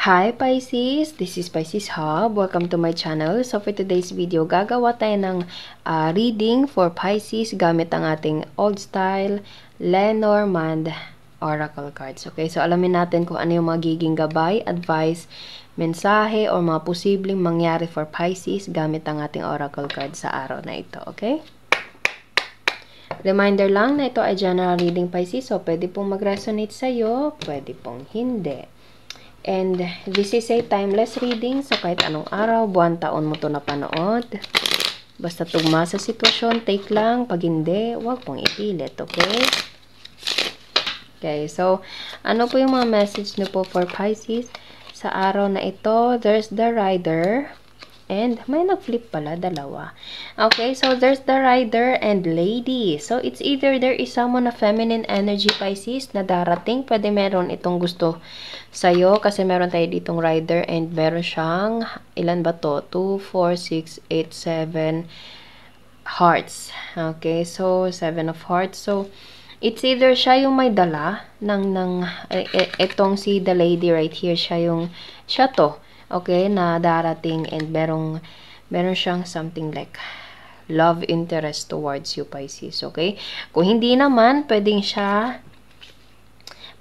Hi Pisces! This is Pisces Hub. Welcome to my channel. So for today's video, gagawa tayo ng reading for Pisces gamit ang ating old style Lenormand Oracle cards. Okay, so alamin natin kung ano yung magiging gabay, advice, mensahe, o mga posibleng mangyari for Pisces gamit ang ating Oracle cards sa araw na ito. Okay? Reminder lang na ito ay general reading Pisces. So pwede pong mag-resonate sa'yo, pwede pong hindi. And this is a timeless reading. So, kahit anong araw, buwan, taon mo to napanood. Basta tugma sa sitwasyon, take lang. Pag hindi, huwag pong ipilit. Okay? Okay, so, ano po yung mga message nyo po for Pisces? Sa araw na ito, there's the Rider. And may nag-flip pala, dalawa. Okay, so there's the Rider and Lady. So, it's either there is someone na feminine energy Pisces na darating. Pwede meron itong gusto sa'yo kasi meron tayo ditong Rider and meron siyang, ilan ba to? 2, 4, 6, 8, 7 hearts. Okay, so 7 of hearts. So, it's either siya yung may dala itong si the lady right here, siya to. Okay, na darating and meron siyang something like love interest towards you, Pisces. Okay? Kung hindi naman, pwedeng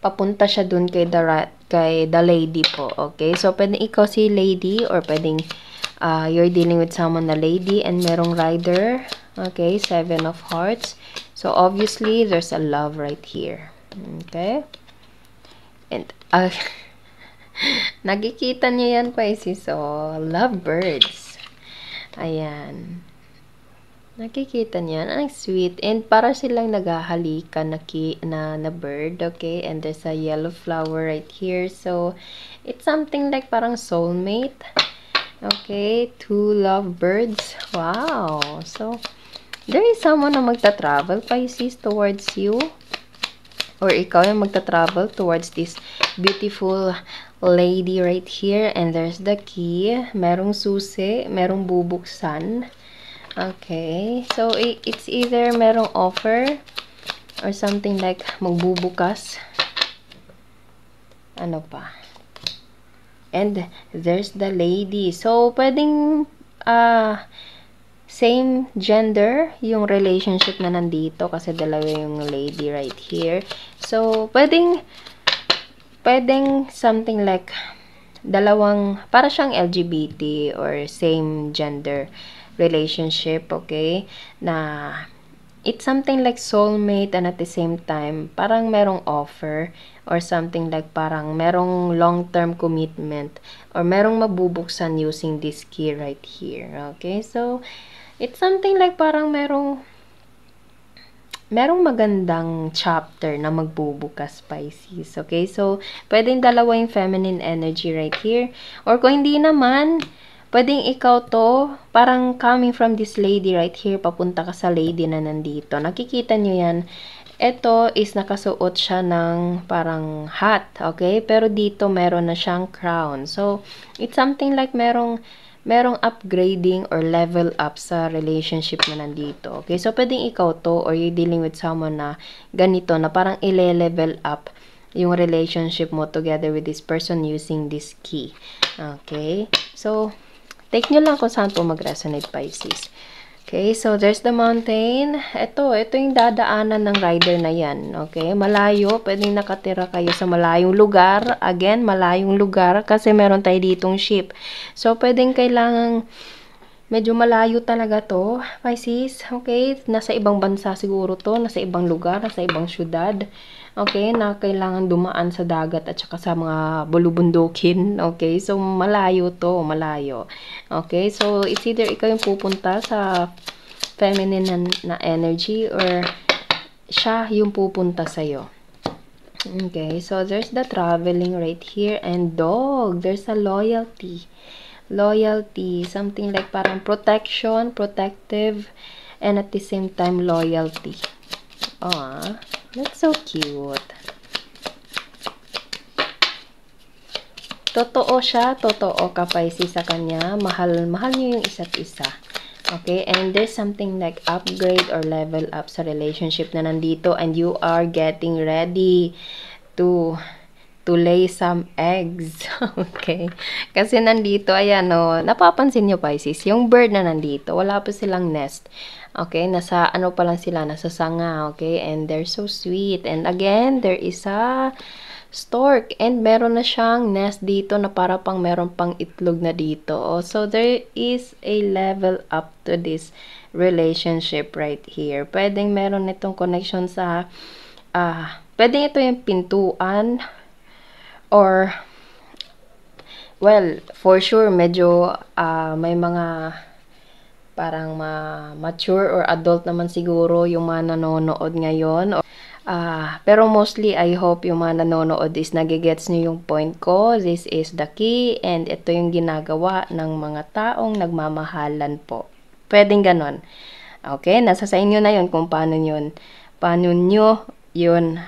papunta siya dun kay the lady po. Okay? So, pwedeng ikaw si lady or pwedeng you're dealing with someone na lady and merong Rider. Okay? 7 of hearts. So, obviously, there's a love right here. Okay? And, nakikita niyo yan, Pisces. So, lovebirds. Ayan. Nakikita niyo yan. Ang sweet. And para silang naghahalikan na bird. Okay? And there's a yellow flower right here. So, it's something like parang soulmate. Okay? 2 lovebirds. Wow. So, there is someone na magta-travel, Pisces, towards you. Or ikaw yung magta-travel towards this beautiful lady right here. And there's the key. Merong susi. Merong bubuksan. Okay. So, it's either merong offer or something like magbubukas. Ano pa? And there's the lady. So, pwedeng same gender yung relationship na nandito kasi dalawa yung lady right here. So, pwedeng something like dalawang, para siyang LGBT or same gender relationship, okay? Na it's something like soulmate and at the same time, parang merong offer or something like parang merong long-term commitment or merong mabubuksan using this key right here, okay? So, it's something like parang merong magandang chapter na magbubukas, Pisces. Okay? So, pwedeng dalawa yung feminine energy right here. Or kung hindi naman, pwedeng ikaw to, parang coming from this lady right here, papunta ka sa lady na nandito. Nakikita nyo yan. Ito is nakasuot siya ng parang hat. Okay? Pero dito meron na siyang crown. So, it's something like merong upgrading or level up sa relationship na nandito. Okay? So, pwedeng ikaw to or you're dealing with someone na ganito, na parang ile-level up yung relationship mo together with this person using this key. Okay? So, take nyo lang kung saan po mag-resonate, Pisces. Okay? So, there's the mountain. Ito yung dadaanan ng rider na yan. Okay? Malayo. Pwedeng nakatira kayo sa malayong lugar. Again, malayong lugar kasi meron tayo ditong ship. So, pwedeng kailangang medyo malayo talaga to, Pisces. Okay? Nasa ibang bansa siguro to. Nasa ibang lugar. Nasa ibang syudad. Okay? Na kailangan dumaan sa dagat at saka sa mga bulubundukin. Okay? So, malayo to. Malayo. Okay? So, it's either ikaw yung pupunta sa feminine na energy or siya yung pupunta sa'yo. Okay? So, there's the traveling right here and dog. There's a loyalty. Loyalty. Something like parang protection, protective, and at the same time, loyalty. Aww. That's so cute. Totoo siya. Totoo ka, Pisces, sa kanya. Mahal niyo yung isa't isa. Okay? And there's something like upgrade or level up sa relationship na nandito and you are getting ready to to lay some eggs. Okay? Kasi nandito, ayan o, napapansin nyo Pisces, yung bird na nandito, wala pa silang nest. Okay? Nasa, ano pa lang sila, nasa sanga. Okay? And they're so sweet. And again, there is a stork. And meron na siyang nest dito na para pang meron pang itlog na dito. Oh, so, there is a level up to this relationship right here. Pwedeng meron itong connection sa, pwedeng ito yung pintuan, or, well, for sure, medyo may mga parang mature or adult naman siguro yung mga nanonood ngayon. Pero mostly, I hope yung mga nanonood is nagigets nyo yung point ko. This is the key, and ito yung ginagawa ng mga taong nagmamahalan po. Pwedeng ganon. Okay? Nasa sa inyo na yun kung paano nyo yun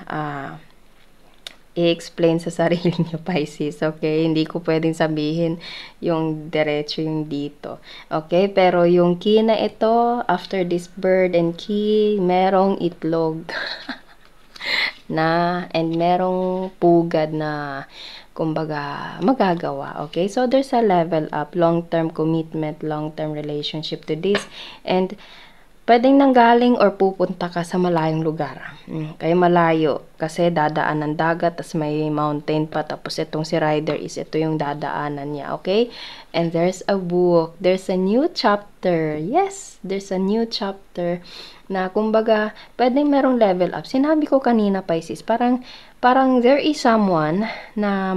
i-explain sa sarili nyo, Pisces. Okay? Hindi ko pwedeng sabihin yung diretso yung dito. Okay? Pero yung key na ito, after this bird and key, merong itlog. And merong pugad na kumbaga magagawa. Okay? So, there's a level up, long-term commitment, long-term relationship to this. And pwedeng nanggaling or pupunta ka sa malayong lugar. Kaya malayo. Kasi dadaan ng dagat, tas may mountain pa. Tapos itong si Rider is ito yung dadaanan niya. Okay? And there's a book. There's a new chapter. Yes! There's a new chapter na kumbaga, pwedeng merong level up. Sinabi ko kanina, Pisces, parang there is someone na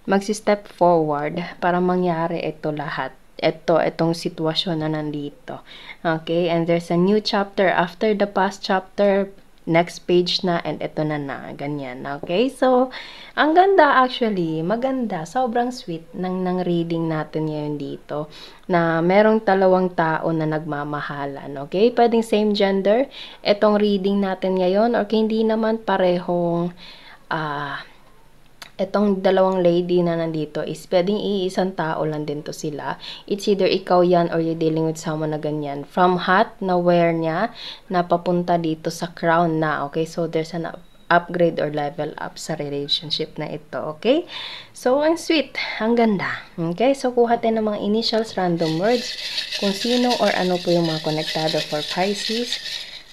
mag-step forward para mangyari ito lahat. Itong sitwasyon na nandito. Okay? And there's a new chapter after the past chapter, next page na, and ito na. Ganyan. Okay? So, ang ganda actually. Maganda. Sobrang sweet ng reading natin ngayon dito. Na merong dalawang tao na nagmamahalan. Okay? Pwedeng same gender. Itong reading natin ngayon, or hindi naman parehong itong dalawang lady na nandito is pwedeng iisang tao lang din to sila. It's either ikaw yan or you're dealing with someone na ganyan. From hat na wear niya na papunta dito sa crown na. Okay? So, there's an upgrade or level up sa relationship na ito. Okay? So, ang sweet. Ang ganda. Okay? So, kuha tayo ng mga initials, random words, kung sino or ano po yung mga konektado for Pisces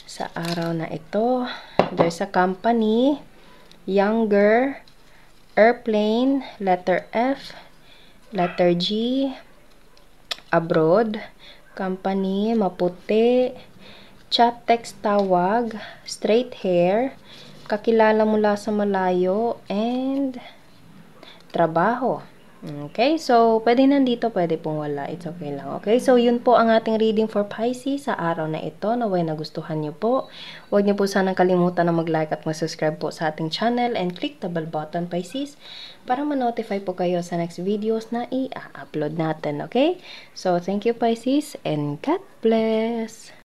sa araw na ito. There's a company, younger, airplane, letter F, letter G, abroad, company, maputi, chat, text, tawag, straight hair, kakilala mula sa malayo, and trabaho. Okay, so pwede nandito, pwede pong wala. It's okay lang. Okay, so yun po ang ating reading for Pisces sa araw na ito. Naway nagustuhan nyo po. Huwag nyo po sanang kalimutan na mag-like at mag-subscribe po sa ating channel and click the bell button, Pisces, para ma-notify po kayo sa next videos na i-upload natin. Okay, so thank you, Pisces, and God bless!